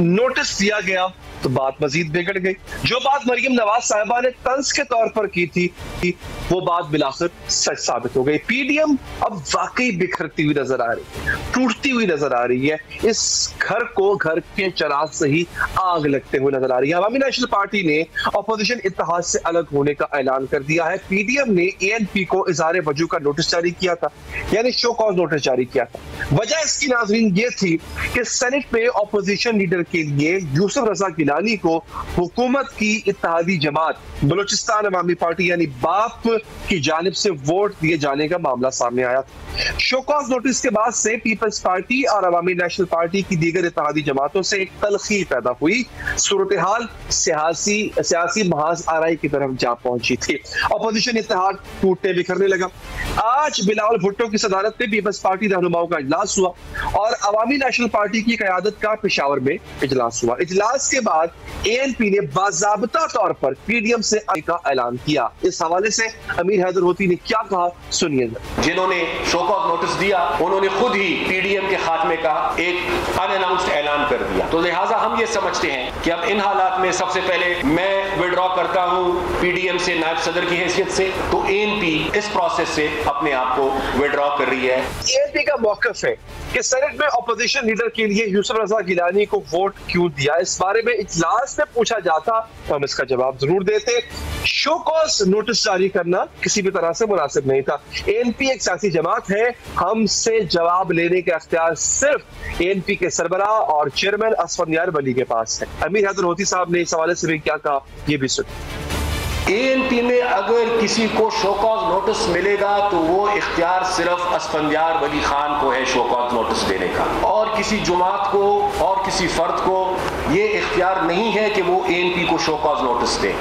Notice दिया गया तो बात मजीद बिगड़ गई। जो बात मरियम नवाज साहिबा ने तंज के तौर पर की थी वो बात बिलाखिर सच साबित हो गई। पीडीएम अब वाकई बिखरती हुई नजर आ रही है, टूटती हुई नजर आ रही है। इस घर को घर के चिराग से ही आग लगते हुए नजर आ रही है। अवामी नेशनल पार्टी ने अपोजिशन इत्तेहाद से अलग होने का ऐलान कर दिया है। पीडीएम ने एएनपी को इज़हार वजू का नोटिस जारी किया था, यानी शो कॉज नोटिस जारी किया था। वजह इसकी नाज़रीन ये थी कि सेनेट में अपोजिशन लीडर के लिए यूसुफ रजा गिलानी को हुकूमत की इत्तेहादी जमात बलूचिस्तान अवामी पार्टी यानी बाप की जानिब से वोट दिए जाने का मामला सामने आया था। शो कॉज नोटिस के बाद से पीपल्स पार्टी और अवामी नेशनल पार्टी की दीगर इत्तेहादी जमातों से एक तलखी पैदा हुई। सूरत हाल सियासी महाज आराई की तरफ जा पहुंची थी। अपोजिशन इत्तेहाद टूटने बिखरने लगा। आज बिलावल भुट्टो की सदारत में पीपल्स पार्टी रहनुमाओं का इजलास हुआ और अवामी नेशनल पार्टी की क़यादत का पेशावर में इजलास हुआ। इजलास के बाद एएनपी ने बाज़ाब्ता तौर पर पीडीएम से आने का ऐलान किया। इस हवाले से अमीर हैदर होती ने क्या कहा, सुनिए। जिन्होंने शो कॉज नोटिस दिया उन्होंने खुद ही पीडीएम के खात्मे का एक अनअनाउंस्ड ऐलान कर दिया। तो लिहाजा हम ये समझते हैं कि अब इन हालात में सबसे पहले मैं विड्रॉ करता हूँ पीडीएम से नायब सदर की हैसियत से, तो एएनपी इस प्रोसेस से अपने आप को विड्रॉ कर रही है। एएनपी का मौक़िफ़ है कि सेनेट में अपोजिशन लीडर के लिए यूसुफ रजा गिलानी को वोट क्यों दिया। इस बारे में इजलास में पूछा जाता तो हम इसका जवाब जरूर देते। शो कॉज नोटिस जारी करना किसी भी तरह से मुनासिब नहीं था। एएनपी एक सियासी जमात है, हमसे जवाब लेने का अख्तियार सिर्फ एएनपी के सरबराह और चेयरमैन असफर यार वली के पास है। अमीर हैदर होती साहब ने इस हवाले से भी क्या कहा, ये भी सुनिए। एएनपी में अगर किसी को शो कॉज नोटिस मिलेगा तो वो इख्तियार सिर्फ असफंदियार वली खान को है शो कॉज नोटिस देने का, और किसी जमात को और किसी फर्द को ये इख्तियार नहीं है कि वो एएनपी को शो कॉज नोटिस दे।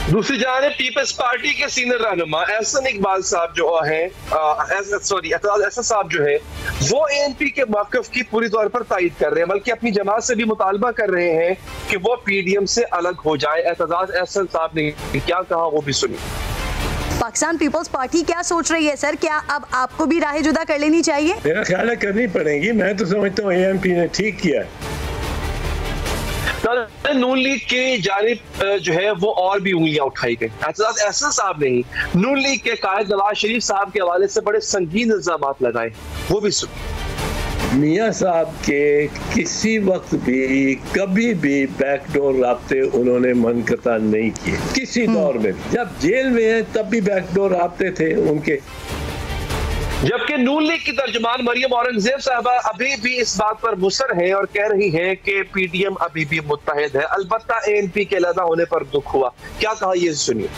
दूसरी जानिब पीपल्स पार्टी के सीनियर रहनुमा एहसन इकबाल साहब जो है एहसन साहब जो है वो एएनपी के मौक़िफ़ की पूरी तौर पर तायीद कर रहे हैं, बल्कि अपनी जमात से भी मुतालबा कर रहे हैं कि वो पीडीएम से अलग हो जाए। एहसन साहब ने क्या कहा वो भी सुनिए। पाकिस्तान पीपल्स पार्टी क्या सोच रही है सर, क्या अब आपको भी राह जुदा कर लेनी चाहिए? मेरा ख्याल है करनी पड़ेगी। मैं तो समझता हूँ एएनपी ने ठीक किया। नून लीग की जानिब जो है वो और भी उंगलियां उठाई गई। एहसन साहब ने ही नून लीग के कायद नवाज शरीफ साहब के हवाले से बड़े संगीन इल्जामात लगाए, वो भी सुनिए। मियां साहब के किसी वक्त भी कभी भी बैकडोर राब्ते उन्होंने मनकता नहीं किए, किसी दौर में। जब जेल में है तब भी बैकडोर राब्ते थे उनके। जबकि नून लीग की तर्जुमान मरियम औरंगजेब साहबा अभी भी इस बात पर मुसर है और कह रही हैं कि पीडीएम अभी भी मुत्तहिद है। अलबत्ता एएनपी के अलहदा होने पर दुख हुआ। क्या कहा, ये सुनिए।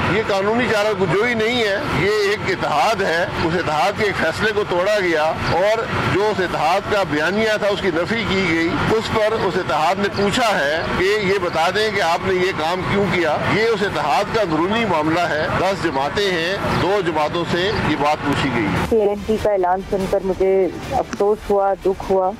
ये कानूनी चारागुजोई नहीं है, ये एक इत्तेहाद है। उस इत्तेहाद के एक फैसले को तोड़ा गया और जो उस इत्तेहाद का बयानिया था उसकी नफी की गई। उस पर उस इत्तेहाद ने पूछा है कि ये बता दें कि आपने ये काम क्यों किया। ये उस इत्तेहाद का अंदरूनी मामला है। 10 जमातें हैं, 2 जमातों से ये बात पूछी गई। एएनपी का ऐलान सुनकर मुझे अफसोस हुआ, दुख हुआ।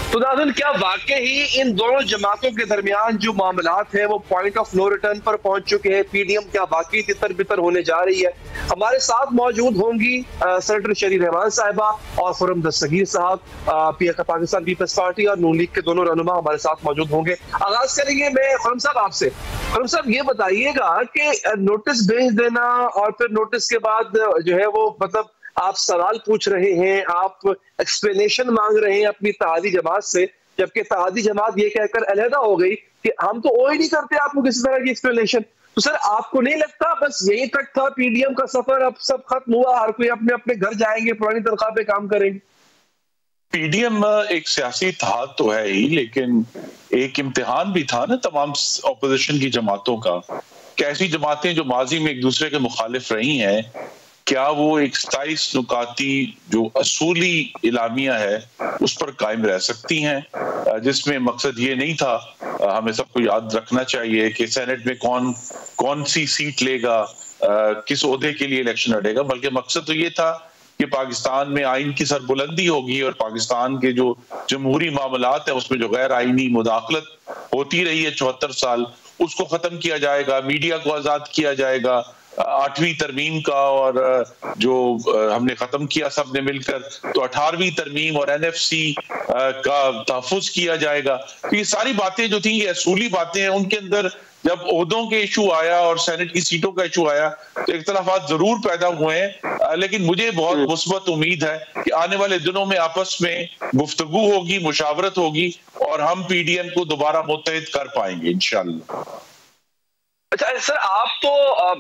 तो नाज़रीन, क्या वाकई ही इन दोनों जमातों के दरमियान जो मामलात हैं वो पॉइंट ऑफ नो रिटर्न पर पहुंच चुके हैं? पीडीएम क्या वाकई तितर बितर होने जा रही है? हमारे साथ मौजूद होंगी सेनेटर शरी रहमान साहिबा और खुर्रम दस्तगीर साहब, पाकिस्तान पीपल्स पार्टी और नून लीग के दोनों रहनुमा हमारे साथ मौजूद होंगे। आगाज करेंगे मैं खुर्रम साहब आपसे। खुर्रम साहब, ये बताइएगा कि नोटिस भेज देना और फिर नोटिस के बाद जो है वो मतलब आप सवाल पूछ रहे हैं, आप एक्सप्लेनेशन मांग रहे हैं अपनी इत्तेहादी जमात से, जबकि इत्तेहादी जमात ये कहकर अलहदा हो गई कि हम तो वो ही नहीं करते आपको किसी तरह की एक्सप्लेनेशन। तो सर, आपको नहीं लगता बस यहीं तक था पीडीएम का सफर, अब सब खत्म हुआ, हर कोई अपने अपने घर जाएंगे, पुरानी तनख्वाह पे काम करेंगे? पीडीएम एक सियासी इत्तेहाद तो है ही, लेकिन एक इम्तिहान भी था ना तमाम अपोजिशन की जमातों का। कैसी जमातें जो माजी में एक दूसरे के मुखालिफ रही हैं, क्या वो एक 27 नुकाती जो असूली इलामिया है उस पर कायम रह सकती हैं, जिसमें मकसद ये नहीं था, हमें सबको याद रखना चाहिए कि सेनेट में कौन सी सीट लेगा, किस ओहदे के लिए इलेक्शन लड़ेगा, बल्कि मकसद तो ये था कि पाकिस्तान में आइन की सरबुलंदी होगी और पाकिस्तान के जो जमहूरी मामलात है उसमें जो गैर आइनी मुदाखलत होती रही है 74 साल, उसको खत्म किया जाएगा, मीडिया को आजाद किया जाएगा, 8वीं तरमीम का और जो हमने खत्म किया सबने मिलकर, तो 18वीं तरमीम और NFC का तहफ़्फ़ुज़ किया जाएगा। तो ये सारी बातें जो थी ये असूली बातें हैं। उनके अंदर जब ओहदों के इशू आया और सेनेट की सीटों का इशू आया तो इख्तलाफात जरूर पैदा हुए हैं, लेकिन मुझे बहुत मुस्बत उम्मीद है कि आने वाले दिनों में आपस में गुफ्तगू होगी, मुशावरत होगी और हम PDM को दोबारा मुत्तहिद कर पाएंगे इंशाअल्लाह। अच्छा सर, आप तो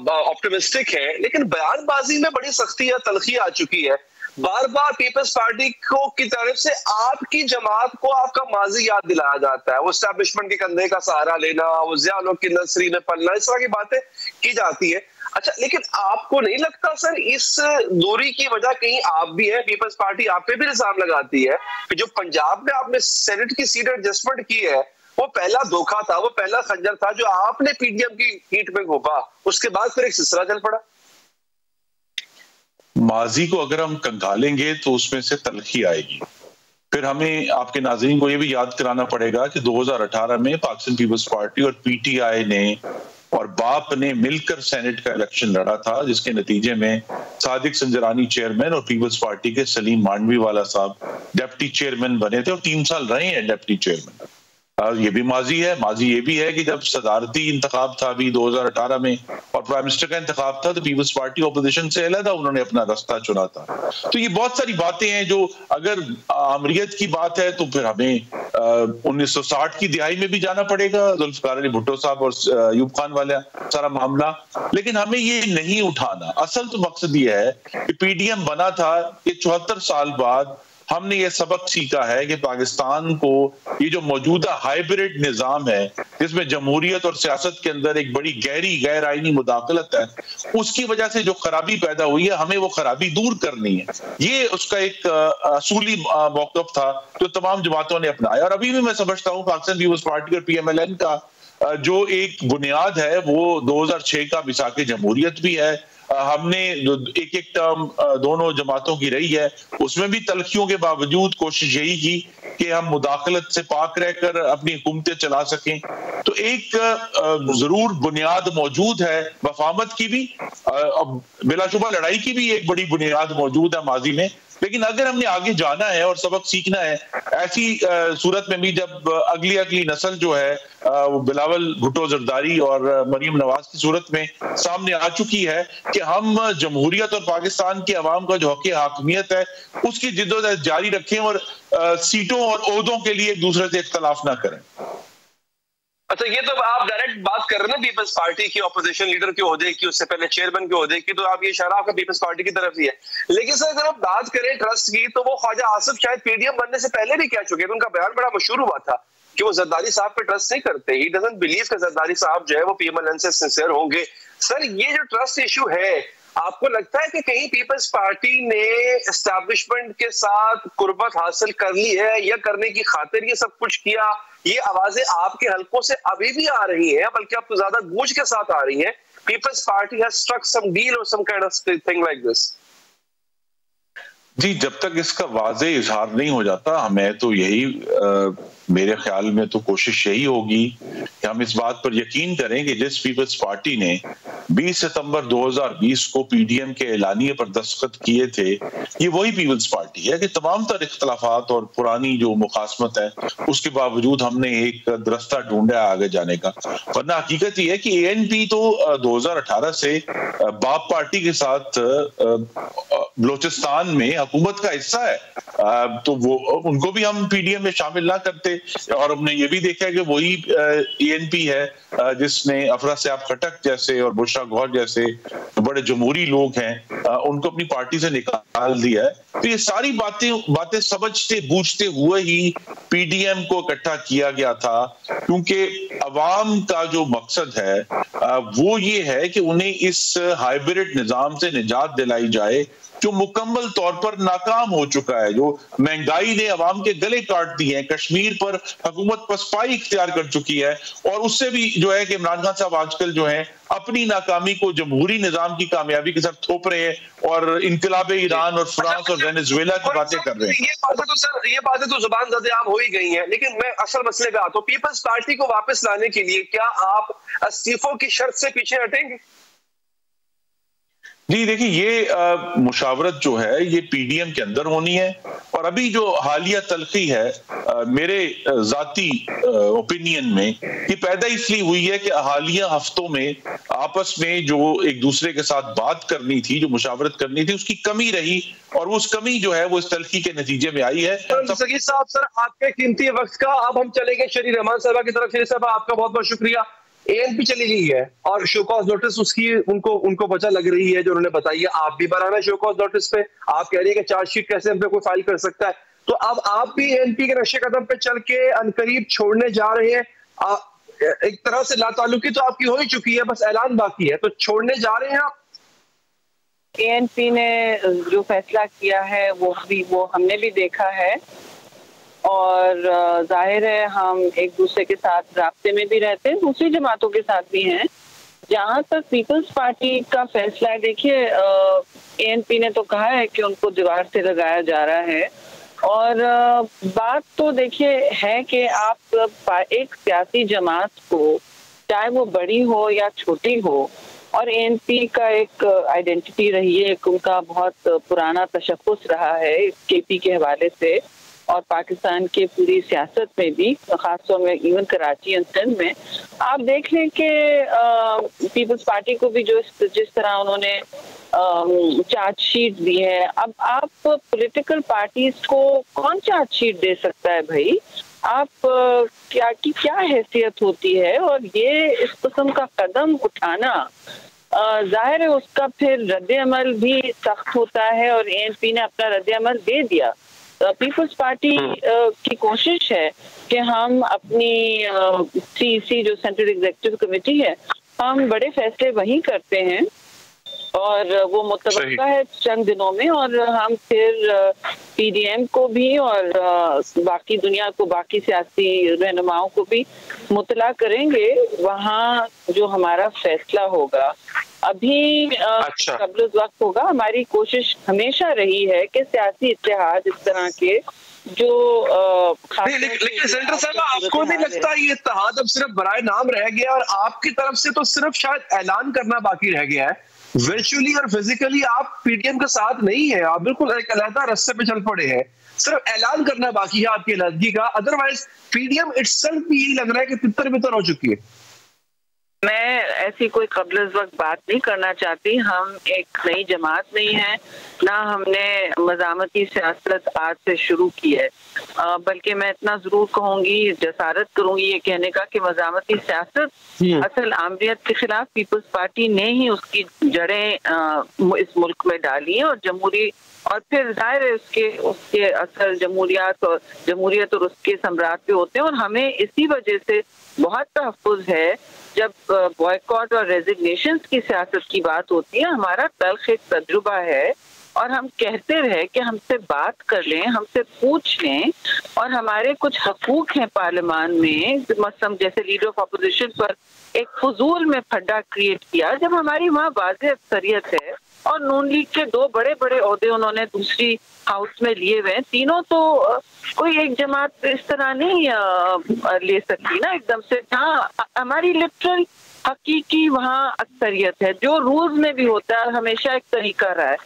ऑप्टिमिस्टिक हैं, लेकिन बयानबाजी में बड़ी सख्ती या तलखी आ चुकी है। बार बार पीपल्स पार्टी को की तरफ से आपकी जमात को आपका माजी याद दिलाया जाता है, वो एस्टैब्लिशमेंट के कंधे का सहारा लेना, वो ज़िया की नर्सरी में पलना, इस तरह की बातें की जाती है। अच्छा, लेकिन आपको नहीं लगता सर इस दूरी की वजह कहीं आप भी है? पीपल्स पार्टी आप पे भी इल्जाम लगाती है कि जो पंजाब में आपने सेनेट की सीट एडजस्टमेंट की है वो पहला धोखा था, वो पहला खंजर था जो आपने PDM की हीट में घोंपा, उसके बाद फिर एक सिलसिला चल पड़ा। माजी को अगर हम कंगालेंगे तो उसमें से तलखी आएगी। फिर हमें आपके नाज़रीन को यह भी याद कराना पड़ेगा कि 2018 में पाकिस्तान पीपल्स पार्टी और PTI ने और बाप ने मिलकर सेनेट का इलेक्शन लड़ा था, जिसके नतीजे में सादिक संजरानी चेयरमैन और पीपल्स पार्टी के सलीम मांडवीवाला साहब डिप्टी चेयरमैन बने थे और 3 साल रहे हैं डिप्टी चेयरमैन। ये भी माजी है। माजी ये भी है कि जब सदारती इंतखाब था अभी 2018 में और प्राइम मिनिस्टर का इंतखाब था तो पीपल्स पार्टी ऑपोजिशन से अलग उन्होंने अपना रास्ता चुना था। तो ये बहुत सारी बातें हैं जो अगर आमरीत की बात है तो फिर हमें 1960 की दिहाई में भी जाना पड़ेगा, जुल्फिकार अली भुट्टो साहब और अयूब खान वाला सारा मामला। लेकिन हमें ये नहीं उठाना। असल तो मकसद ये है कि PDM बना था कि 74 साल बाद हमने ये सबक सीखा है कि पाकिस्तान को ये जो मौजूदा हाइब्रिड निजाम है जिसमें जमहूरियत और सियासत के अंदर एक बड़ी गहरी गैर आईनी मुदाखलत है, उसकी वजह से जो खराबी पैदा हुई है हमें वो खराबी दूर करनी है। ये उसका एक असूली मौक़िफ़ था जो तमाम जमातों ने अपनाया। और अभी भी मैं समझता हूँ पाकिस्तान पीपल्स पार्टी और PMLN का जो एक बुनियाद है वो 2006 का मिसाक जमहूरियत भी है। हमने एक टर्म दोनों जमातों की रही है, उसमें भी तलखियों के बावजूद कोशिश यही की कि हम मुदाखलत से पाक रहकर अपनी हुकूमतें चला सकें। तो एक जरूर बुनियाद मौजूद है, वफामत की भी, बिलाशुबा लड़ाई की भी एक बड़ी बुनियाद मौजूद है माजी में। लेकिन अगर हमने आगे जाना है और सबक सीखना है, ऐसी सूरत में भी जब अगली नस्ल जो है वो बिलावल भुट्टो जरदारी और मरीम नवाज की सूरत में सामने आ चुकी है कि हम जमहूरियत और पाकिस्तान की आवाम का जो हक़ हाकमियत है उसकी जिद्दोजहद जारी रखें और सीटों और ओहदों के लिए एक दूसरे से इख्तलाफ ना करें। अच्छा, ये तो आप डायरेक्ट बात कर रहे हैं ना पीपल्स पार्टी की ऑपोजिशन लीडर के ओहदे की, उससे पहले चेयरमैन के ओहदे की, तो आप ये इशारा आपका पीपल्स पार्टी की तरफ ही है। लेकिन सर अगर आप बात करें ट्रस्ट की तो वो ख्वाजा आसिफ शायद PDM बनने से पहले भी कह चुके थे, उनका बयान बड़ा मशहूर हुआ था कि वो जरदारी साहब पे ट्रस्ट नहीं करते। ही डजंट बिलीव कि जरदारी साहब जो है वो PMLN से सिंसियर होंगे। सर ये जो ट्रस्ट इशू है, आपको लगता है कि कहीं पीपल्स पार्टी ने एस्टैब्लिशमेंट के साथ कुर्बत हासिल कर ली है या करने की खातिर ये सब कुछ किया? ये आवाजें आपके हलकों से अभी भी आ रही हैं, बल्कि अब तो ज्यादा गूंज के साथ आ रही हैं, Peoples Party has struck some deal और some kind of thing like this. जी, जब तक इसका वाज़े इजहार नहीं हो जाता, हमें तो यही मेरे ख्याल में तो कोशिश यही होगी कि हम इस बात पर यकीन करें कि जिस पीपल्स पार्टी ने 20 सितंबर 2020 को PDM के एलानिये पर दस्तखत किए थे, ये वही पीपल्स पार्टी है कि तमाम तर इख्तलाफात और पुरानी जो मुखासमत है उसके बावजूद हमने एक रास्ता ढूंढा आगे जाने का। वरना हकीकत ये है कि ANP तो 2018 से बाप पार्टी के साथ बलोचिस्तान में हुकूमत का हिस्सा है, तो वो उनको भी हम PDM में शामिल ना करते। और हमने ये भी देखा है कि वही ANP है जिसने अफरा सयाब खटक जैसे और बुशरा गौहर जैसे बड़े जमहूरी लोग हैं उनको अपनी पार्टी से निकाल दिया है। तो ये सारी बातें समझते बूझते हुए ही PDM को इकट्ठा किया गया था, क्योंकि अवाम का जो मकसद है वो ये है कि उन्हें इस हाइब्रिड निजाम से निजात दिलाई जाए जो मुकम्मल तौर पर नाकाम हो चुका है, जो महंगाई ने अवाम के गले काट दिए हैं, कश्मीर पर हुकूमत पसपाई इख्तियार कर चुकी है। और उससे भी जो है कि इमरान खान साहब आजकल जो है अपनी नाकामी को जमहूरी निजाम की कामयाबी के साथ थोप रहे हैं और इनकलाब ईरान और फ्रांस और वेनेजुएला की बातें कर रहे हैं। ये बातें तो जुबान ज़द-ए-आम हो ही गई हैं, लेकिन मैं असल मसले पे आता हूं। पीपल्स पार्टी को वापस लाने के लिए क्या आप इस्तीफों की शर्त से पीछे हटेंगे? जी देखिए, ये मुशावरत जो है ये पीडीएम के अंदर होनी है, और अभी जो हालिया तलखी है मेरे जाती ओपिनियन में ये पैदा इसलिए हुई है कि हालिया हफ्तों में आपस में जो एक दूसरे के साथ बात करनी थी, जो मुशावरत करनी थी, उसकी कमी रही, और उस कमी जो है वो इस तलखी के नतीजे में आई है। सगीर साहब, सर आपके कीमती वक्त का, अब हम चलेंगे शरी रहमान साहबा की तरफ। शरी साहबा, आपका बहुत बहुत शुक्रिया। एएनपी चली गई है और शो कॉज नोटिस उसकी उनको वजह लग रही है जो उन्होंने बताई है। आप भी बनाना शो कॉज नोटिस पे, आप कह रही है कि चार्जशीट कैसे हम पे कोई फाइल कर सकता है, तो अब आप भी एएनपी के नक्शे कदम पे चल के अनकरीब छोड़ने जा रहे हैं। एक तरह से लाताल्लुकी तो आपकी हो ही चुकी है, बस ऐलान बाकी है, तो छोड़ने जा रहे हैं आप? एएनपी ने जो फैसला किया है वो हमने भी देखा है, और जाहिर है हम एक दूसरे के साथ राब्ते में भी रहते हैं, दूसरी जमातों के साथ भी हैं। जहाँ तक पीपल्स पार्टी का फैसला है, देखिए एएनपी ने तो कहा है कि उनको दीवार से लगाया जा रहा है, और बात तो देखिए है कि आप एक सियासी जमात को, चाहे वो बड़ी हो या छोटी हो, और एएनपी का एक आइडेंटिटी रही है, एक उनका बहुत पुराना तशख्खुस रहा है केपी के हवाले से, और पाकिस्तान के पूरी सियासत में भी, खासतौर में इवन कराची एंड सिंध में आप देख लें कि पीपल्स पार्टी को भी जो जिस तरह उन्होंने चार्जशीट दी है, अब आप पॉलिटिकल पार्टीज को कौन चार्जशीट दे सकता है भाई? आप क्या हैसियत होती है? और ये इस किस्म का कदम उठाना जाहिर है उसका फिर रद्द-ए-अमल भी सख्त होता है, और एएनपी ने अपना रद्द-ए-अमल दे दिया। पीपल्स पार्टी की कोशिश है कि हम अपनी सीईसी जो सेंट्रल एग्जीक्यूटिव कमेटी है, हम बड़े फैसले वहीं करते हैं, और वो मुतवक्का है चंद दिनों में, और हम फिर पीडीएम को भी और बाकी दुनिया को, बाकी सियासी रहनुमाओं को भी मुतला करेंगे वहाँ जो हमारा फैसला होगा। अभी कबल वक्त होगा। हमारी कोशिश हमेशा रही है कि सियासी इत्तेहाद इस तरह के जो लेकिन सेंटर साहब, आपको नहीं लगता ये इत्तेहाद अब सिर्फ बराए नाम रह गया, और आपकी तरफ से तो सिर्फ शायद ऐलान करना बाकी रह गया है? वर्चुअली और फिजिकली आप पीडीएम के साथ नहीं है, आप बिल्कुल एक अलग रास्ते पे चल पड़े हैं, सिर्फ ऐलान करना बाकी है आपकी अलहदगी का। अदरवाइज पीडीएम इटसेल्फ भी यही लग रहा है कि तितर बितर हो चुकी है। मैं ऐसी कोई कबल वक्त बात नहीं करना चाहती। हम एक नई जमात नहीं है, ना हमने मज़ामती सियासत आज से शुरू की है, बल्कि मैं इतना जरूर कहूंगी, जसारत करूंगी ये कहने का कि मज़ामती सियासत असल आमरीत के खिलाफ पीपल्स पार्टी ने ही उसकी जड़ें इस मुल्क में डाली हैं, और जमहूरी, और फिर जाहिर है उसके असर जमहूरियत और उसके सम्राट पे होते हैं, और हमें इसी वजह से बहुत तहफ़्फ़ुज़ है जब बॉयकॉट और रेजिग्नेशन की सियासत की बात होती है। हमारा तल्ख एक तजुर्बा है, और हम कहते रहे कि हमसे बात कर लें, हमसे पूछ लें, और हमारे कुछ हकूक हैं पार्लियामान में, मसलन जैसे लीडर ऑफ अपोजिशन पर एक फजूल में फड्डा क्रिएट किया, जब हमारी वहाँ वाज़ेह अक्सरियत है, और नून लीग के 2 बड़े ओहदे उन्होंने दूसरी हाउस में लिए हुए हैं। तीनों तो कोई एक जमात इस तरह नहीं ले सकती ना एकदम से। हाँ, हमारी लिटरल हकीकी वहाँ अक्सरियत है, जो रूल्स में भी होता है, हमेशा एक तरीका रहा है।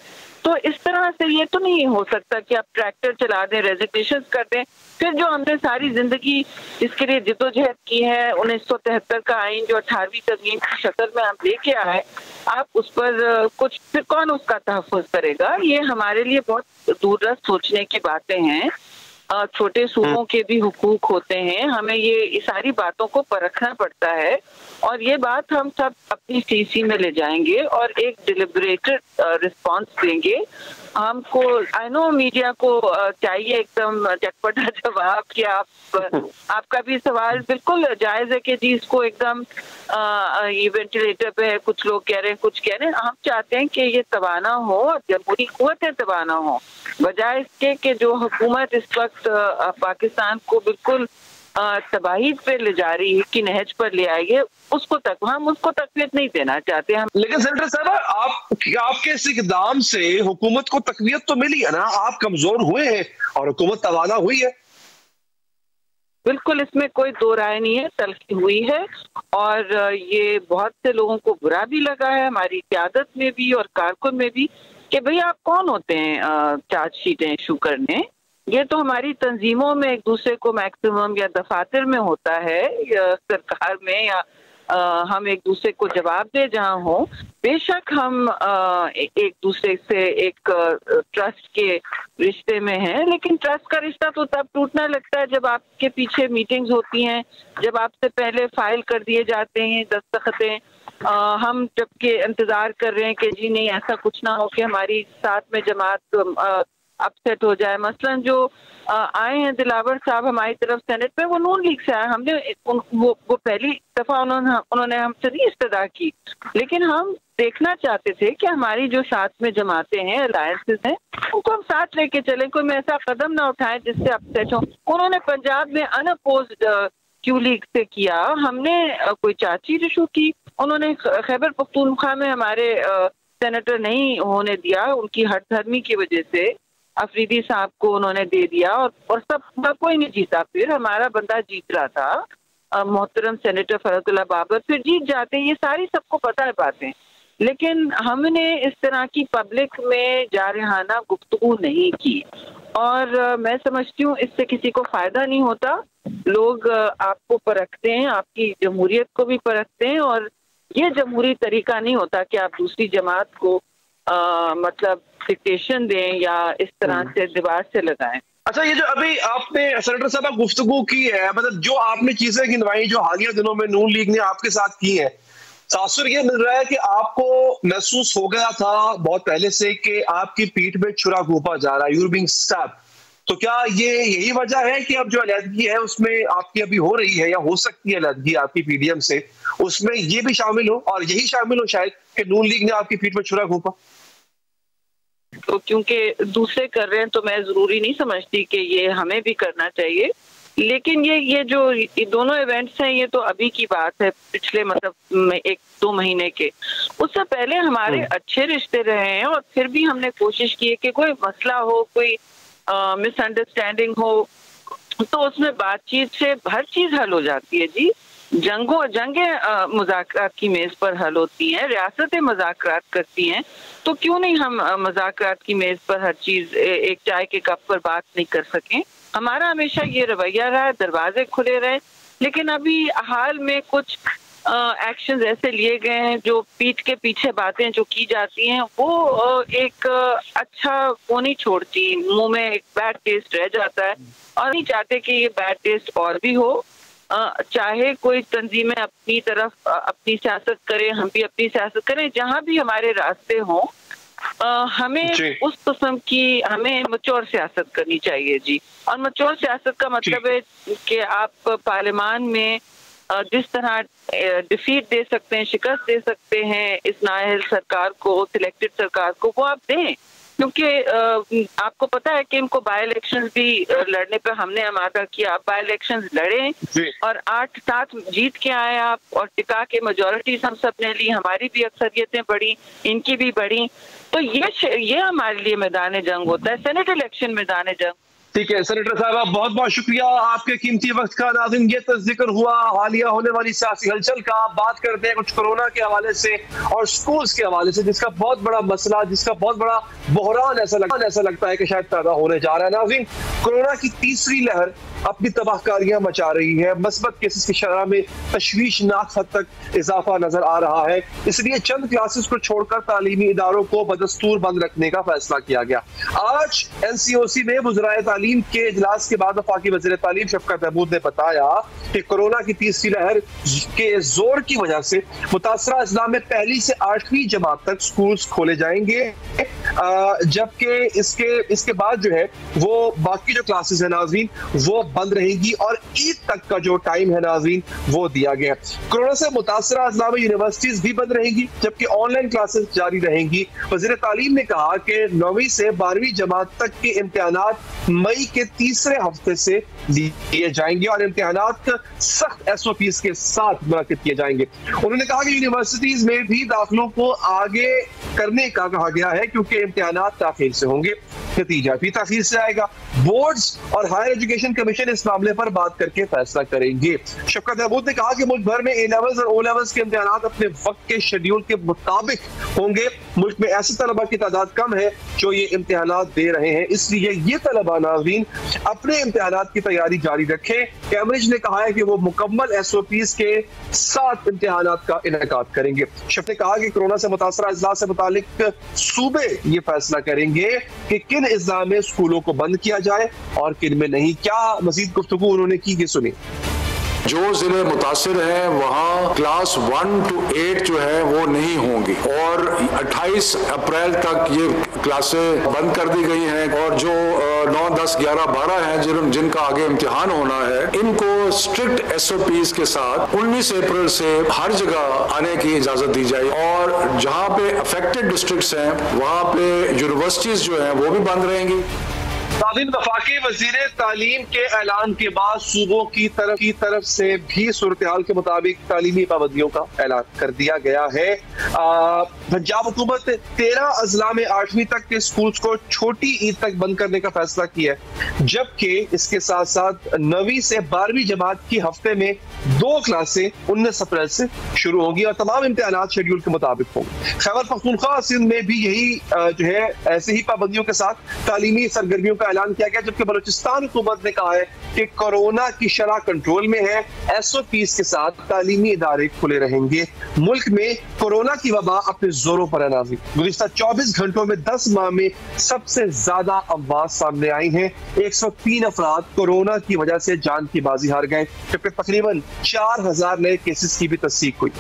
तो इस तरह से ये तो नहीं हो सकता कि आप ट्रैक्टर चला दें, रेजिग्नेशन कर दें, फिर जो हमने सारी जिंदगी इसके लिए जिद्दोजहद की है, 1973 का आइन जो 18वीं तरमीम की शक्ल में हम लेके आए, आप उस पर कुछ, फिर कौन उसका तहफ़्फ़ुज़ करेगा? ये हमारे लिए बहुत दूरदर्श सोचने की बातें हैं। छोटे सूबों के भी हुकूक होते हैं, हमें ये सारी बातों को परखना पड़ता है, और ये बात हम सब अपनी सीसी में ले जाएंगे और एक डिलिब्रेटेड रिस्पांस देंगे। हमको, आई नो मीडिया को चाहिए एकदम चटपटा जवाब कि आपका भी सवाल बिल्कुल जायज है कि जी इसको एकदम ये वेंटिलेटर पे है, कुछ लोग कह रहे हैं, कुछ कह रहे हैं। हम चाहते हैं कि ये तवाना हो, जमहूरी कुव्वतें तवाना हो, बजाय इसके कि जो हुकूमत इस वक्त पाकिस्तान को बिल्कुल तबाही पे ले जा रही है, कि नहज पर ले आई है, हम उसको तकवीत नहीं देना चाहते हम। लेकिन सेंटर साहब, आपके इस इक़दाम से हुकूमत को तकवीत तो मिली है ना, आप कमजोर हुए हैं और हुकूमत तवाना हुई है। बिल्कुल इसमें कोई दो राय नहीं है, तलखी हुई है और ये बहुत से लोगों को बुरा भी लगा है, हमारी क़यादत में भी और कारकुन में भी, कि भाई आप कौन होते हैं चार्जशीटें इशू करने। ये तो हमारी तंजीमों में एक दूसरे को मैक्सिमम या दफातर में होता है या सरकार में, या हम एक दूसरे को जवाब दे जहाँ हो। बेशक हम एक दूसरे से एक ट्रस्ट के रिश्ते में हैं, लेकिन ट्रस्ट का रिश्ता तो तब टूटने लगता है जब आपके पीछे मीटिंग्स होती हैं, जब आपसे पहले फाइल कर दिए जाते हैं दस्तखतें, हम जबकि इंतजार कर रहे हैं कि जी नहीं ऐसा कुछ ना हो कि हमारी साथ में जमात अपसेट हो जाए। मसलन जो आए हैं दिलावर साहब हमारी तरफ सेनेट में, वो नून लीग से आए, हमने वो पहली दफा उन्होंने हमसे नहीं इस्तदा की, लेकिन हम देखना चाहते थे कि हमारी जो साथ में जमातें हैं, अलायंसेस हैं, उनको हम साथ लेके चलें, कोई ऐसा कदम ना उठाएं जिससे अपसेट हो। उन्होंने पंजाब में अनअपोज्ड क्यू लीग से किया, हमने कोई चार्जशीट इशू की, उन्होंने खैबर पख्तूनख्वा में हमारे सेनेटर नहीं होने दिया, उनकी हठधर्मी की वजह से अफरीदी साहब को उन्होंने दे दिया और सब कोई नहीं जीता। फिर हमारा बंदा जीत रहा था, मोहतरम सेनेटर फरहतुल्लाह बाबर, फिर जीत जाते। ये सारी सबको पता है बातें, लेकिन हमने इस तरह की पब्लिक में जारहाना गुफ्तगू नहीं की और मैं समझती हूँ इससे किसी को फायदा नहीं होता। लोग आपको परखते हैं, आपकी जमहूरियत को भी परखते हैं और ये जमहूरी तरीका नहीं होता कि आप दूसरी जमात को मतलब डिक्टेशन दें या इस तरह से दीवार से लगाएं। अच्छा, ये जो अभी आपने सेनेटर साहब गुफ्तगू की है, मतलब जो आपने चीजें गिनवाई जो हालिया दिनों में नून लीग ने आपके साथ की है, तासुर ये मिल रहा है कि आपको महसूस हो गया था बहुत पहले से कि आपकी पीठ में छुरा घोंपा जा रहा है, यू आर बीइंग स्टैब्ड। तो क्या ये यही वजह है कि अब जो अलहदगी है उसमें आपकी अभी हो रही है या हो सकती है अलहदगी आपकी पीडीएम से, उसमें ये भी शामिल हो और यही शामिल हो शायद कि नून लीग ने आपकी पीठ में छुरा घोंपा? तो क्योंकि दूसरे कर रहे हैं तो मैं जरूरी नहीं समझती कि ये हमें भी करना चाहिए, लेकिन ये जो ये दोनों इवेंट्स हैं ये तो अभी की बात है, पिछले मतलब 1-2 महीने के। उससे पहले हमारे अच्छे रिश्ते रहे हैं और फिर भी हमने कोशिश की है कि कोई मसला हो, कोई मिसअंडरस्टैंडिंग हो तो उसमें बातचीत से हर चीज हल हो जाती है जी। जंगें मुज़ाकरात की मेज पर हल होती हैं, रियासतें मुज़ाकरात करती हैं, तो क्यों नहीं हम मुज़ाकरात की मेज पर हर चीज एक चाय के कप पर बात नहीं कर सकें। हमारा हमेशा ये रवैया रहा है, दरवाजे खुले रहे, लेकिन अभी हाल में कुछ एक्शंस ऐसे लिए गए हैं जो पीठ के पीछे बातें जो की जाती हैं वो एक अच्छा वो नहीं छोड़ती, मुंह में एक बैड टेस्ट रह जाता है और नहीं चाहते कि ये बैड टेस्ट और भी हो। चाहे कोई तंजीमें अपनी तरफ अपनी सियासत करें, हम भी अपनी सियासत करें, जहां भी हमारे रास्ते हों, हमें उस किस्म की हमें मैच्योर सियासत करनी चाहिए जी। और मैच्योर सियासत का मतलब है कि आप पार्लियामान में जिस तरह डिफीट दे सकते हैं, शिकस्त दे सकते हैं इस नाअहल सरकार को, सिलेक्टेड सरकार को, वो आप दें, क्योंकि आपको पता है कि इनको बाई इलेक्शंस भी लड़ने पे हमने आमादा किया। आप बाई इलेक्शंस लड़े और 8-7 जीत के आए आप और टिका के मेजोरिटीज हम सब ने ली, हमारी भी अक्सरियतें बढ़ी, इनकी भी बढ़ी। तो ये हमारे लिए मैदान जंग होता है, सेनेट इलेक्शन मैदान जंग। ठीक है सेनेटर साहब, बहुत बहुत शुक्रिया आपके कीमती वक्त का। नाज़रीन, ये तो जिक्र हुआ हालिया होने वाली सियासी हलचल का। बात करते हैं कुछ कोरोना के हवाले से और स्कूल्स के हवाले से, जिसका बहुत बड़ा मसला, जिसका बहुत बड़ा बहरान ऐसा लगता है कि शायद पैदा होने जा रहा है। नाज़रीन, कोरोना की तीसरी लहर अपनी तबाहकारियां मचा रही है, मस्बत केसेस की शरह में तशवीशनाक हद तक इजाफा नजर आ रहा है, इसलिए चंद क्लासेस को छोड़कर तालीमी इदारों को बदस्तूर बंद रखने का फैसला किया गया। आज NCOC में वज़राए तालीम के इजलास के बाद वफाकी वज़ीर तालीम शफकत महमूद ने बताया कि कोरोना की तीसरी लहर के जोर की वजह से मुतासरा अजला में 1ली से 8वीं जमात तक स्कूल खोले जाएंगे, जबकि इसके बाद जो है वो बाकी जो क्लासेस है नाज़रीन वो बंद रहेगी और ईद तक का जो टाइम है नाज़रीन वो दिया गया। कोरोना से मुतासरा अजला में यूनिवर्सिटीज भी बंद रहेंगी, जबकि ऑनलाइन क्लासेस जारी रहेंगी। वज़ीर तालीम ने कहा कि 9वीं से 12वीं जमात तक के इम्तिहानात मई के तीसरे हफ्ते से दिए जाएंगे और इम्तिहानात सख्त SOPs के साथ मुनक्किद किए जाएंगे। उन्होंने कहा कि यूनिवर्सिटीज में भी दाखिलों को आगे करने का कहा गया है, क्योंकि इम्तिहानात ताखीर से होंगे, नतीजा भी ताखीर से आएगा, बोर्ड्स और हायर एजुकेशन कमीशन इस मामले पर बात करके फैसला करेंगे। शफकत महमूद ने कहा कि मुल्क भर में ए लेवल्स और ओ लेवल्स के इम्तिहानात अपने वक्त के शेड्यूल के मुताबिक होंगे। मुल्क में ऐसे तलबा की तादाद कम है जो ये इम्तिहानात दे रहे हैं, इसलिए ये तलबा नाज़रीन अपने इम्तिहानात की तैयारी जारी रखें। कैम्ब्रिज ने कहा है कि वो मुकम्मल SOPs के साथ इम्तिहानात का इनेकाद करेंगे। शफ ने कहा कि कोरोना से मुतासरा अजला से मुतालिक सूबे ये फैसला करेंगे कि किन अजला में स्कूलों को बंद किया जाए और किन में नहीं। क्या मजीद गुफ्तगू उन्होंने की, ये सुनिए। जो जिले मुतासिर हैं वहाँ क्लास 1 to 8 जो है वो नहीं होंगी और 28 अप्रैल तक ये क्लासें बंद कर दी गई हैं और जो 9, 10, 11, 12 हैं जिनका आगे इम्तिहान होना है इनको स्ट्रिक्ट SOPs के साथ 19 अप्रैल से हर जगह आने की इजाजत दी जाए और जहाँ पे अफेक्टेड डिस्ट्रिक्ट्स हैं वहाँ पे यूनिवर्सिटीज जो हैं वो भी बंद रहेंगी। वफाकी वजीर तालीम के ऐलान के बाद सूबों की तरफ से भी सूरत हाल के मुताबिक तालीमी पाबंदियों का ऐलान कर दिया गया है। पंजाब हुकूमत 13 अजला में 8वीं तक के स्कूल्स को छोटी ईद तक बंद करने का फैसला किया है, जबकि इसके साथ साथ 9वीं से 12वीं जमात की हफ्ते में 2 क्लासें 19 अप्रैल से शुरू होंगी और तमाम इम्तिहानात शेड्यूल के मुताबिक होंगे। खैबर पख्तूनख्वा सिंध में भी यही जो है ऐसे ही पाबंदियों के साथ तालीमी सरगर्मियों का ऐलान किया गया, जबकि बलूचिस्तान हुकूमत ने कहा है कि कोरोना की शरह कंट्रोल में है, SOPs के साथ तालीमी इदारे खुले रहेंगे। मुल्क में कोरोना की वबा अपने जोरों पर है नाज़रीन। गुज़िश्ता 24 घंटों में 10 माह में सबसे ज्यादा अमवात सामने आई हैं। 103 अफराद कोरोना की वजह से जान की बाजी हार गए, जबकि तकरीबन 4000 नए केसेस की भी तस्दीक हुई।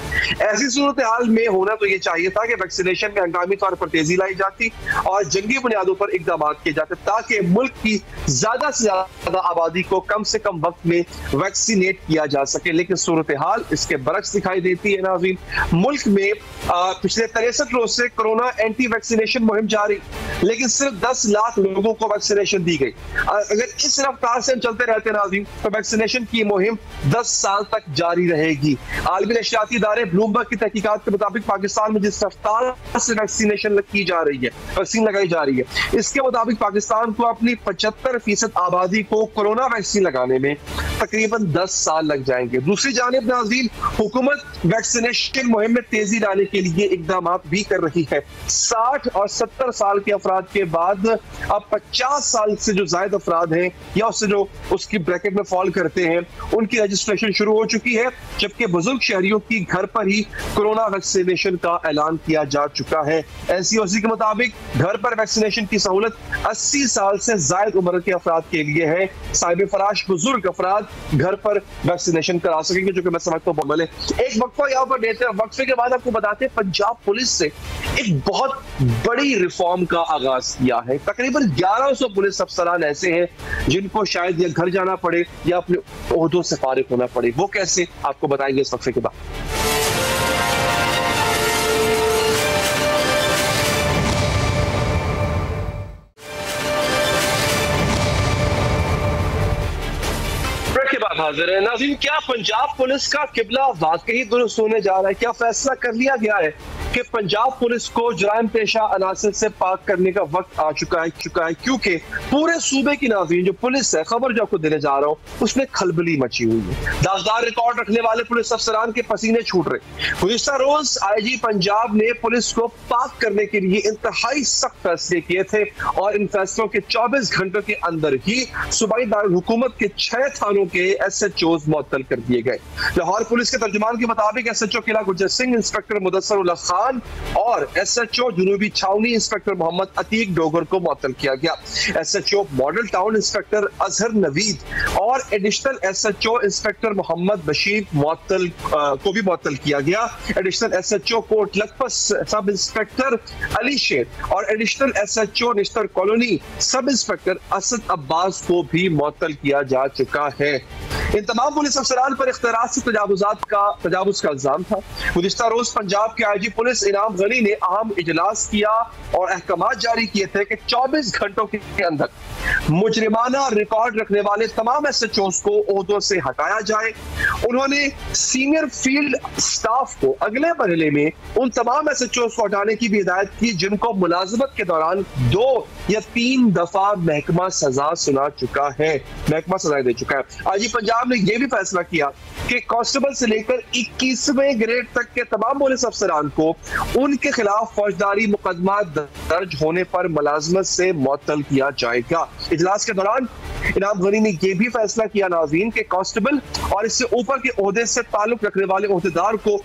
ऐसी सूरत हाल में होना तो ये चाहिए था कि वैक्सीनेशन में हंगामी तौर पर तेजी लाई जाती और जंगी बुनियादों पर इकदाम किए जाते ताकि मुल्क की ज्यादा से ज्यादा आबादी को कम से कम वक्त में वैक्सीनेट किया जा सके, लेकिन सूरत हाल इसके बरक्स दिखाई देती है नाज़रीन। मुल्क में पिछले 63 रोज से कोरोना एंटी वैक्सीनेशन मुहिम जारी, लेकिन सिर्फ 10 लाख लोगों को वैक्सीनेशन दी गई। अगर इस रफ्तार से हम चलते रहते नाज़रीन तो वैक्सीनेशन की मुहिम 10 साल तक जारी रहेगी। आलमी नशरियाती इदारे ब्लूमबर्ग की तहकीकात के मुताबिक पाकिस्तान में जिस रफ्तार से वैक्सीनेशन की जा रही है, वैक्सीन लगाई जा रही है, इसके मुताबिक पाकिस्तान को अपनी 75% आबादी को कोरोना वैक्सीन लगाने में तकरीबन 10 साल लग जाएंगे। दूसरी जानिब नाज़रीन हुकूमत वैक्सीनेशन मुहिम में तेजी लाने के लिए इकदाम भी कर रही है। 60 और 70 साल के अफराद के बाद अब 50 साल से जो जायद अफराद हैं या उससे जो उसकी ब्रैकेट में फॉल करते हैं उनकी रजिस्ट्रेशन शुरू हो चुकी है, जबकि बुजुर्ग शहरियों की घर पर ही कोरोना वैक्सीनेशन का ऐलान किया जा चुका है। NCOC के मुताबिक घर पर वैक्सीनेशन की सहूलत 80 साल से जायद उम्र के अफराद के लिए है। साहिब फराश बुजुर्ग अफराद घर पर वैक्सीनेशन करा सकेंगे, जो कि मैं समझता हूँ बहुत है। एक वक्फा यहाँ पर देते हैं, वक्फे के बाद आपको बताते हैं पंजाब पुलिस से एक बहुत बड़ी रिफॉर्म का आगाज किया है। तकरीबन 1100 पुलिस अफसरान ऐसे हैं जिनको शायद या घर जाना पड़े या अपने ओहदों से फारिग होना पड़े। वो कैसे, आपको बताएंगे इस वक्फे के बाद। हाजिर है नाज़रीन, क्या पंजाब पुलिस का किबला वाकई दुरुस्त होने जा रहा है? क्या फैसला कर लिया गया है कि पंजाब पुलिस को जराइम पेशा अनासर से पाक करने का वक्त आ चुका है क्योंकि पूरे सूबे की नाज़रीन जो पुलिस है, खबर जो आपको देने जा रहा हूँ, उसमें खलबली मची हुई है। दासदार रिकॉर्ड रखने वाले पुलिस अफसरान के पसीने छूट रहे। गुज़िश्ता रोज IG पंजाब ने पुलिस को पाक करने के लिए इंतहाई सख्त फैसले किए थे और इन फैसलों के 24 घंटों के अंदर ही सूबाई दारुल हुकूमत के 6 थानों के SHOs मुअत्तल कर दिए गए। लाहौर पुलिस के तर्जुमान के मुताबिक SHO किला गुरजर सिंह, इंस्पेक्टर मुदस्सर उल्लाह खान और SHO जुनूबी छावनी इंस्पेक्टर मोहम्मद अतीक डोगर को मुअत्तल किया गया। SHO Model Town inspector Azhar Naveed और additional SHO inspector Mohammad Bashir को भी मुअत्तल किया गया। Additional SHO coat Lakhpat sub inspector Ali शेर और additional SHO Nishtar colony sub inspector Asad Abbas को भी मुअत्तल किया जा चुका है। इन तमाम पुलिस अफसरान पर इख्तियारात से तजावुज का इल्जाम था। गुज़िश्ता रोज पंजाब के IG पुलिस इनाम गनी ने अहम इजलास किया और अहकामात जारी किए थे कि 24 घंटों के अंदर मुजरिमाना रिकॉर्ड रखने वाले तमाम SHOs को ओहदों से हटाया जाए। उन्होंने सीनियर फील्ड स्टाफ को अगले मरहले में उन तमाम SHOs को हटाने की भी हिदायत की जिनको मुलाजमत के दौरान 2 या 3 दफा महकमा सजा सुना चुका है, महकमा सजा दे चुका है। आज पंजाब ने यह भी फैसला किया कि कांस्टेबल से लेकर 21वें ग्रेड तक के तमाम पुलिस अफसरान को उनके खिलाफ फौजदारी मुकदमा दर्ज होने पर मुलाजमत से मुअत्तल किया जाएगा। इजलास के दौरान इनाम गनी ने यह भी फैसला किया नाज़रीन के कांस्टेबल और इससे ऊपर के ओहदे से ताल्लुक रखने वाले ओहदेदार को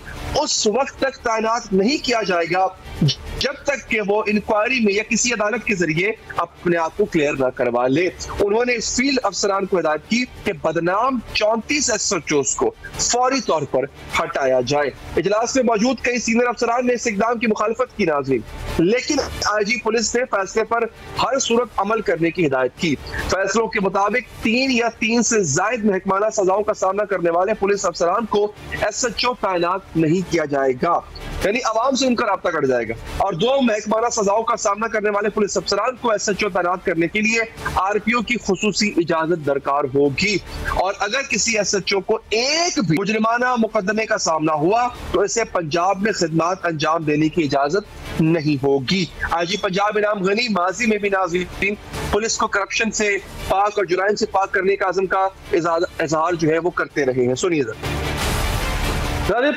उस वक्त तक तैनात नहीं किया जाएगा जब तक कि वो इंक्वायरी में या किसी अदालत के जरिए अपने आप को क्लियर ना करवा ले। उन्होंने इस फील्ड अफसरान को हिदायत की कि बदनाम 34 SHOs को फौरी तौर पर हटाया जाए। इजलास में मौजूद कई सीनियर अफसरान ने इस इक़दाम की मुखालफत की नाज़रीन, लेकिन IG पुलिस ने फैसले पर हर सूरत अमल करने की हिदायत की। फैसलों के मुताबिक 3 या 3 से जायद महकमाना सजाओं का सामना करने वाले पुलिस अफसरान को SHO तैनात नहीं किया जाएगा, यानी आवाम से उनका राब्ता कट जाएगा। और 2 महकमाना सजाओं का सामना करने वाले पुलिस अफसरान को SHO तैनात करने के लिए RPO की खुसूसी इजाजत दरकार होगी। और अगर किसी SHO को एक भी मुजरिमाना मुकदमे का सामना हुआ तो इसे पंजाब में खिदमत अंजाम देने की इजाजत नहीं होगी। IG पंजाब इनाम गनी माजी में भी नाज़रीन पुलिस को करप्शन से पाक और जुराइम से पाक करने का आज़म का इजहार जो है वो करते रहे हैं। सुनिए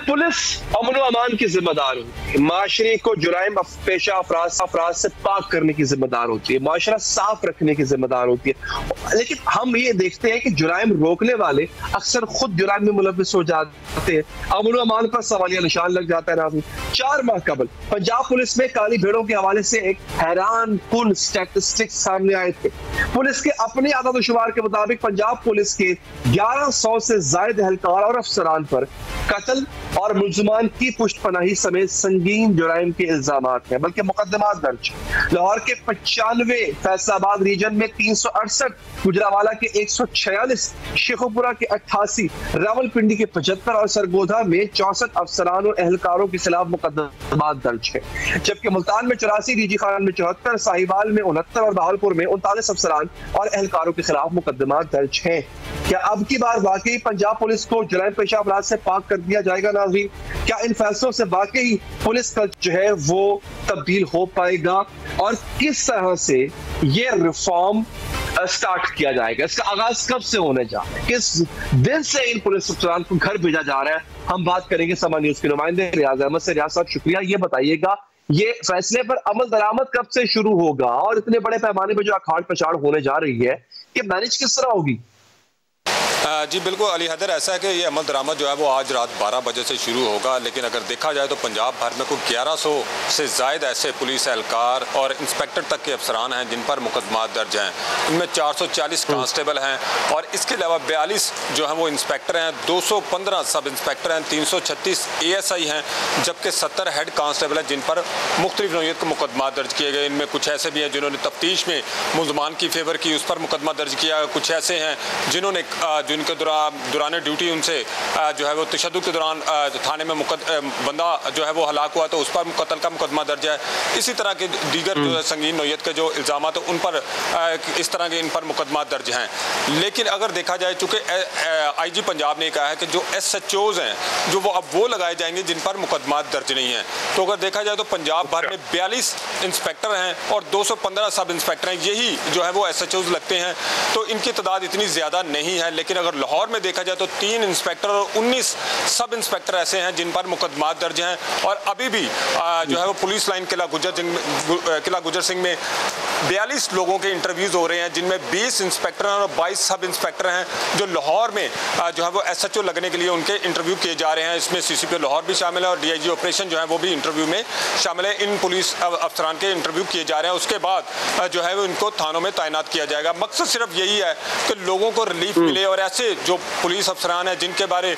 पुलिस अमन व अमान की जिम्मेदार होती है, माशरे को जुराइम पेशा अफराद से पाक करने की जिम्मेदार होती है, माशरा साफ रखने की जिम्मेदार होती है। लेकिन हम ये देखते हैं कि जुराइम रोकने वाले अक्सर खुद जुराइम में मुलव्विस हो जाते हैं। अमन व अमान पर सवालिया निशान लग जाता है नाज़रीन। 4 माह कबल पंजाब पुलिस में काली भेड़ों के हवाले से एक हैरान कुन स्टैटिस्टिक्स सामने आए थे। पुलिस के अपने आदाद शुमार के मुताबिक पंजाब पुलिस के 1100 से ज्यादा एहलकार और अफसरान पर कत्ल और मुलजमान की पुष्टपनाही समेत संगीन जुराइम के इल्जामात हैं, बल्कि मुकदमा दर्ज। लाहौर के 95, फैसलाबाद रीजन में 368, गुजरावाला के 146, शेखोपुरा के 88, रावलपिंडी के 75 और सरगोधा में 64 अफसरान और एहलकारों के खिलाफ मुकदमा दर्ज है। जबकि मुल्तान में 84, डीजी खान में 74, साहिवाल में 69 और बहावलपुर में 39 अफसरान और एहलकारों के खिलाफ मुकदमा दर्ज है। क्या अब की बार वाकई पंजाब पुलिस को जुराइम पेशा अपराध से पाक कर दिया जाएगा नाज़रीन? क्या इन फैसलों से वाकई पुलिस का जो है वो तब्दील हो पाएगा और किस तरह से ये रिफॉर्म स्टार्ट किया जाएगा? इसका आगाज कब से होने जा रहा है, किस दिन से इन पुलिस अफसरान को घर भेजा जा रहा है? हम बात करेंगे समा न्यूज के नुमाइंदे रियाज अहमद से। रियाज साहब शुक्रिया, ये बताइएगा ये फैसले पर अमल दरामद कब से शुरू होगा और इतने बड़े पैमाने पर जो अखाड़ पछाड़ होने जा रही है कि मैनेज किस तरह होगी? जी बिल्कुल अली हैदर, ऐसा है कि ये अमल दरामद जो है वो आज रात 12 बजे से शुरू होगा, लेकिन अगर देखा जाए तो पंजाब भर में कोई 1100 से ज़ायद ऐसे पुलिस एहलकार और इंस्पेक्टर तक के अफसरान हैं जिन पर मुकदमा दर्ज हैं। इनमें 440 कांस्टेबल हैं और इसके अलावा 42 जो हैं वो इंस्पेक्टर हैं, 215 सब इंस्पेक्टर हैं, 336 ASI हैं, जबकि 70 हेड कांस्टेबल हैं जिन पर मुख्तलिफ नौइयत के मुकदमा दर्ज किए गए। इनमें कुछ ऐसे भी हैं जिन्होंने तफ्तीश में मुलजमान की फेवर की, उस पर मुकदमा दर्ज किया। कुछ ऐसे हैं जिन्होंने जिनके दौरान ड्यूटी उनसे जो है वो तशद्दुद के दौरान थाने में बंदा जो है वो हलाक हुआ तो उस पर कत्ल का मुकदमा दर्ज है। इसी तरह के दीगर जो है संगीन नौइयत के जो इल्ज़ामात उन पर इस तरह के इन पर मुकदमा दर्ज हैं। लेकिन अगर देखा जाए चूँकि IG पंजाब ने कहा है कि जो SHOs हैं जो वो अब वो लगाए जाएंगे जिन पर मुकदमा दर्ज नहीं है। तो अगर देखा जाए तो पंजाब भर में 42 इंस्पेक्टर हैं और 215 सब इंस्पेक्टर हैं, यही जो है वो SHOs लगते हैं। तो इनकी तादाद इतनी ज़्यादा नहीं है। लेकिन अगर लाहौर में देखा जाए तो 3 इंस्पेक्टर और 19 सब इंस्पेक्टर ऐसे हैं जिन पर मुकदमा दर्ज हैं। और अभी भी जो है वो पुलिस लाइन किला गुजर सिंह में 42 लोगों के इंटरव्यूज हो रहे हैं, जिनमें 20 इंस्पेक्टर और 22 सब इंस्पेक्टर हैं जो लाहौर में जो है वो SHO लगने के लिए उनके इंटरव्यू किए जा रहे हैं। इसमें CCP लाहौर भी शामिल है और DIG ऑपरेशन जो है वो भी इंटरव्यू में शामिल है। इन पुलिस अफसरान के इंटरव्यू किए जा रहे हैं, उसके बाद जो है वो इनको थानों में तैनात किया जाएगा। मकसद सिर्फ यही है कि लोगों को रिलीफ मिले और ऐसे जो पुलिस अफसरान हैं जिनके बारे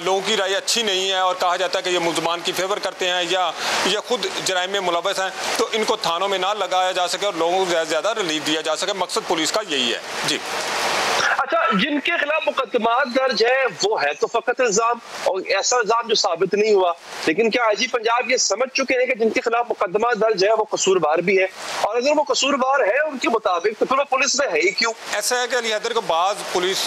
लोगों की राय अच्छी नहीं है और कहा जाता है कि ये मुलजमान की फेवर करते हैं या ये खुद जराइम में मुलव्वस हैं, तो इनको थानों में ना लगाया जा सके और लोगों को ज़्यादा से ज़्यादा रिलीफ दिया जा सके। मकसद पुलिस का यही है। जी अच्छा, जिनके खिलाफ मुकदमा दर्ज है वो है तो फकत इल्जाम, और ऐसा इल्जाम जो साबित नहीं हुआ, लेकिन क्या आईजी पंजाब ये समझ चुके हैं कि जिनके खिलाफ मुकदमा दर्ज है वो कसूरवार भी है, और अगर वो कसूरवार है उनके मुताबिक तो फिर वो पुलिस में है ही क्यों? ऐसा है कि अली हैदर को बाज़ पुलिस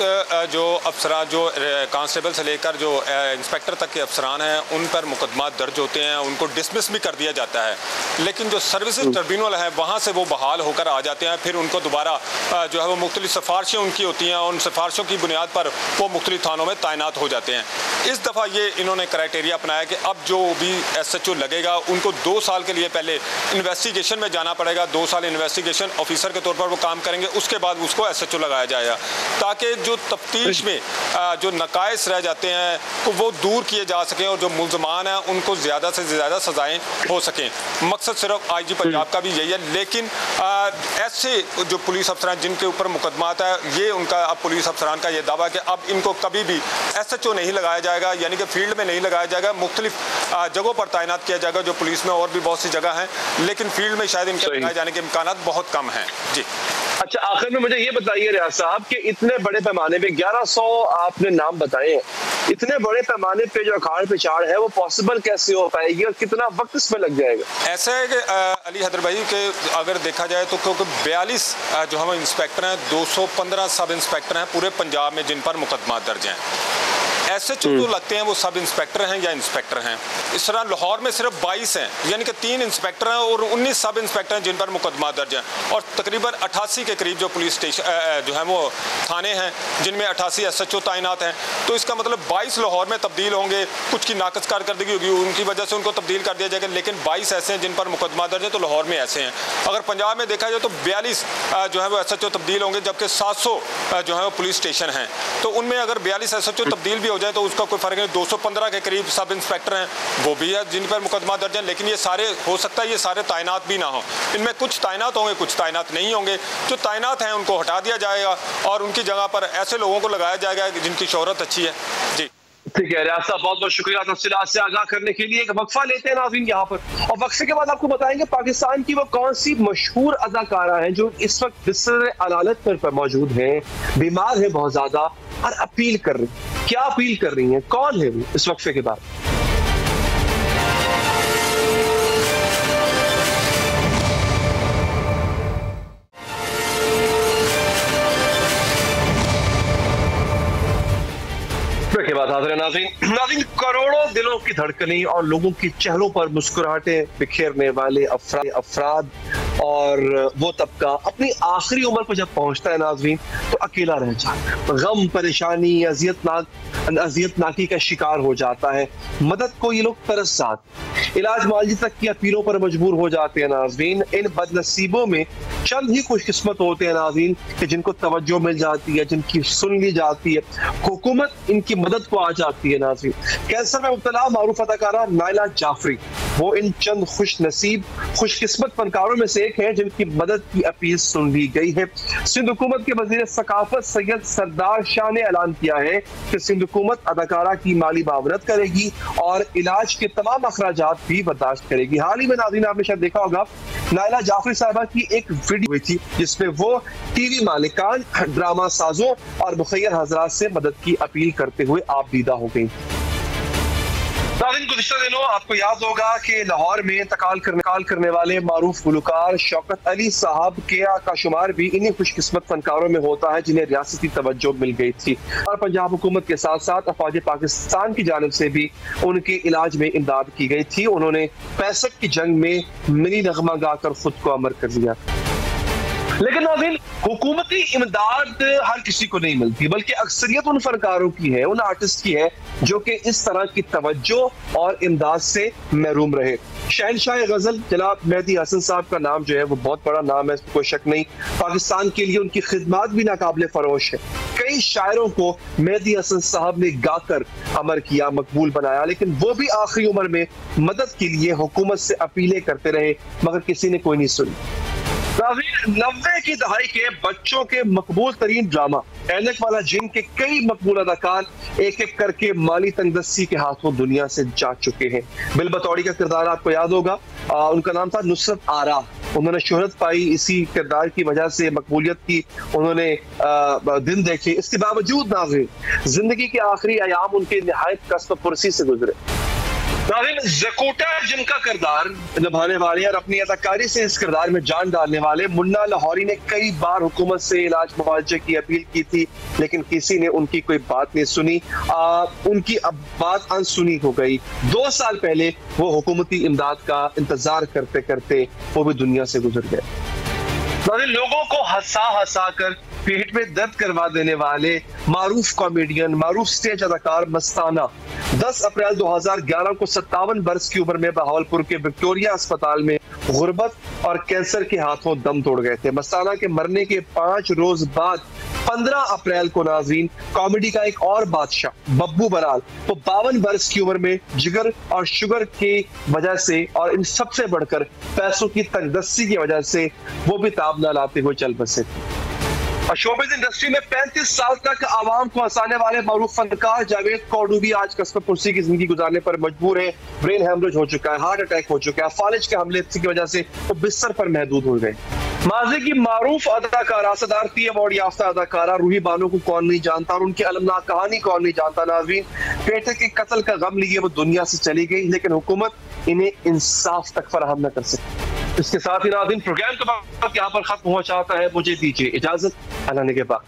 जो अफसरान, जो कांस्टेबल से लेकर जो इंस्पेक्टर तक के अफसरान हैं, उन पर मुकदमा दर्ज होते हैं, उनको डिसमिस भी कर दिया जाता है, लेकिन जो सर्विसेज ट्रिब्यूनल है वहाँ से वो बहाल होकर आ जाते हैं, फिर उनको दोबारा जो है वो मुख्तलिफ सिफारिशें उनकी होती हैं, उन सिफारिशों की बुनियाद पर वो मुख्तलिफ थानों में तैनात हो जाते हैं। इस दफ़ा ये इन्होंने क्राइटेरिया अपनाया कि अब जो भी SHO लगेगा उनको 2 साल के लिए पहले इन्वेस्टिगेशन में जाना पड़ेगा, 2 साल इन्वेस्टिगेशन ऑफिसर के तौर पर वो काम करेंगे, उसके बाद उसको SHO लगाया जाएगा, ताकि जो तफ्तीश में जो नकाइस रह जाते हैं तो वो दूर किए जा सकें और जो मुल्ज़मान हैं उनको ज़्यादा से ज़्यादा सज़ाएँ हो सकें। मकसद सिर्फ IG पंजाब का भी यही है, लेकिन ऐसे जो पुलिस अफसरान जिनके ऊपर मुकदमा आता है, ये उनका अब पुलिस अफसरान का ये दावा है कि अब इनको कभी भी SHO नहीं लगाया जाएगा, यानी कि फील्ड में नहीं लगाया जाएगा, मुख्तलिफ जगहों पर तैनात किया जाएगा, जो पुलिस में और भी बहुत सी जगह हैं, लेकिन फील्ड में शायद इनके लगाए जाने के इम्कान बहुत कम हैं। जी अच्छा, आखिर में मुझे ये बताइए रियाज साहब कि इतने बड़े पैमाने पे 1100 आपने नाम बताए हैं, इतने बड़े पैमाने पे जो अखाड़ पिछाड़ है वो पॉसिबल कैसे हो पाएगी और कितना वक्त इसमें लग जाएगा? ऐसा है कि अली हैदर भाई के अगर देखा जाए तो क्योंकि 42 जो हम इंस्पेक्टर हैं, 215 सब इंस्पेक्टर हैं पूरे पंजाब में जिन पर मुकदमा दर्ज हैं। SHO जो लगते हैं वो सब इंस्पेक्टर हैं या इंस्पेक्टर हैं। इस तरह लाहौर में सिर्फ 22 हैं, यानी कि 3 इंस्पेक्टर हैं और 19 सब इंस्पेक्टर हैं जिन पर मुकदमा दर्ज है, और तकरीबन 88 के करीब जो पुलिस स्टेशन जो है वो थाने हैं जिनमें 88 SHO तैनात हैं। तो इसका मतलब 22 लाहौर में तब्दील होंगे, कुछ की नाकस कारकर्दगी होगी उनकी वजह से उनको तब्दील कर दिया जाएगा, लेकिन 22 ऐसे हैं जिन पर मुकदमा दर्ज है, तो लाहौर में ऐसे हैं। अगर पंजाब में देखा जाए तो 42 जो है वो SHO तब्दील होंगे, जबकि 700 जो है वो पुलिस स्टेशन हैं। तो उनमें अगर 42 SHO तब्दील भी हो जाए तो उसका कोई फर्क नहीं। 215 के करीब सब इंस्पेक्टर हैं, वो भी है जिन पर मुकदमा दर्ज है, लेकिन ये सारे हो सकता है ये सारे तैनात भी ना हो, इनमें कुछ तैनात होंगे, कुछ तैनात नहीं होंगे। जो तैनात हैं उनको हटा दिया जाएगा और उनकी जगह पर ऐसे लोगों को लगाया जाएगा जिनकी शोहरत अच्छी है। जी ठीक है रियाज साहब, बहुत बहुत शुक्रिया तफसीलात से आगाह करने के लिए। एक वक्फा लेते हैं नाज़रीन यहाँ पर, और वक्फे के बाद आपको बताएंगे पाकिस्तान की वो कौन सी मशहूर अदाकारा हैं जो इस वक्त बिस्तर अदालत पर मौजूद हैं, बीमार है बहुत ज्यादा और अपील कर रही हैं। क्या अपील कर रही हैं, कौन है वो, इस वक्फे के बाद। के बाद हाजिर नाज़रीन, करोड़ों दिलों की धड़कनें और लोगों के चेहरों पर मुस्कुराहटें बिखेरने वाले अफराद और वो तबका अपनी आखिरी उम्र पर जब पहुंचता है नाज़रीन तो अकेला रह जाता है, गम, परेशानी, अजियतनाकी का शिकार हो जाता है। मदद को ये लोग तरस जाते, इलाज मुआवजे तक की अपीलों पर मजबूर हो जाते हैं नाज़रीन। इन बदनसीबों में चंद ही खुशकिस्मत होते हैं नाज़रीन कि जिनको तवज्जो मिल जाती है, जिनकी सुन ली जाती है, हुकूमत इनकी मदद को आ जाती है नाज़रीन। कैंसर में मुब्तला मारूफ अदाकारा नायला जाफरी वो इन चंद खुश नसीब खुशकिस्मत फनकारों में से एक है जिनकी मदद की अपील सुन ली गई है। सिंध हुकूमत के वज़ीर सकाफत सैयद सरदार शाह ने ऐलान किया है कि सिंध हुकूमत अदाकारा की माली मावनत करेगी और इलाज के तमाम अखराजात भी बर्दाश्त करेगी। हाल ही में नाज़रीन आपने शायद देखा होगा नायला जाफरी साहिबा की एक वीडियो हुई थी जिसमें वो टीवी मालिकान, ड्रामा साजों और मुखैर हजरात से मदद की अपील करते हुए आप दीदा हो गई। गुज़िश्ता दिनों आपको याद होगा कि लाहौर में इंतकाल करने वाले मारूफ गुलकार शौकत अली साहब का शुमार भी इन्हीं खुशकिस्मत फनकारों में होता है जिन्हें रियासती तवज्जो मिल गई थी और पंजाब हुकूमत के साथ साथ अफवाज पाकिस्तान की जानिब से भी उनके इलाज में इमदाद की गई थी। उन्होंने 65 की जंग में मिनी नगमा गाकर खुद को अमर कर दिया। लेकिन नाज़रीन, हुकूमती इमदाद हर किसी को नहीं मिलती, बल्कि अक्सरियत उन फनकारों की है, उन आर्टिस्ट की है जो कि इस तरह की तवज्जो और इमदाद से महरूम रहे। शहनशाह गजल जनाब मेहदी हसन साहब का नाम जो है वो बहुत बड़ा नाम है, इसमें कोई शक नहीं। पाकिस्तान के लिए उनकी खिदमत भी नाकाबिले फरोश है। कई शायरों को मेहदी हसन साहब ने गाकर अमर किया, मकबूल बनाया, लेकिन वो भी आखिरी उम्र में मदद के लिए हुकूमत से अपीलें करते रहे मगर किसी ने कोई नहीं सुनी। 90 की दहाई के बच्चों के मकबूल तरीन ड्रामा ऐनक वाला जिन के कई मकबूल अदाकार एक एक करके माली तंगदस्ती के हाथों दुनिया से जा चुके हैं। बिल बतौड़ी का किरदार आपको याद होगा, उनका नाम था नुसरत आरा। उन्होंने शोहरत पाई, इसी किरदार की वजह से मकबूलियत की उन्होंने दिन देखे। इसके बावजूद नाज़रीन जिंदगी के आखिरी अयाम उनके निहायत कस्ब पुरसी से गुजरे। ज़कूटा जिनका किरदार निभाने वाले और अपनी अदाकारी से इस किरदार में जान डालने वाले मुन्ना लाहौरी ने कई बार हुकूमत से इलाज मुआवजे की अपील की थी, लेकिन किसी ने उनकी कोई बात नहीं सुनी। उनकी अब बात अनसुनी हो गई। 2 साल पहले वो हुकूमती इमदाद का इंतजार करते करते वो भी दुनिया से गुजर गए। लोगों को हंसा हंसा कर पेट में दर्द करवा देने वाले मारूफ कॉमेडियन, मारूफ स्टेज अदाकार मस्ताना 10 अप्रैल 2011 को 57 बरस की उम्र में बहावलपुर के विक्टोरिया अस्पताल में गुर्बत और कैंसर के हाथों दम तोड़ गए थे। मस्ताना के मरने के 5 रोज बाद 15 अप्रैल को नाज़रीन कॉमेडी का एक और बादशाह बब्बू बराल वो 52 बरस की उम्र में जिगर और शुगर की वजह से और इन सबसे बढ़कर पैसों की तंगदस्ती की वजह से वो भी ताब न लाते हुए चल बसे थे। शोबिज़ इंडस्ट्री में 35 साल तक आवाम को हंसाने वाले मारूफ फनकार जावेद कौडू भी आज कस्ब पुरसी की जिंदगी गुजारने पर मजबूर है। ब्रेन हेमरेज हो चुका है, हार्ट अटैक हो चुका है, फालिज के हमले की वजह से वो बिस्तर पर महदूद हो गए। माजी की मारूफ अदाकारा, सदारती अवार्ड याफ्ता अदाकारा रूही बानो को कौन नहीं जानता और उनकी अलमनाक कहानी कौन नहीं जानता। नाज़रीन बेटे के कत्ल का गम लिए वो दुनिया से चली गई, लेकिन हुकूमत इन्हें इंसाफ तक फराहम न कर सकी। इसके साथ ही नाज़रीन प्रोग्राम का वक्त यहाँ पर खत्म हुआ चाहता है। मुझे दीजिए इजाजत, अल्लाह ने के बाद।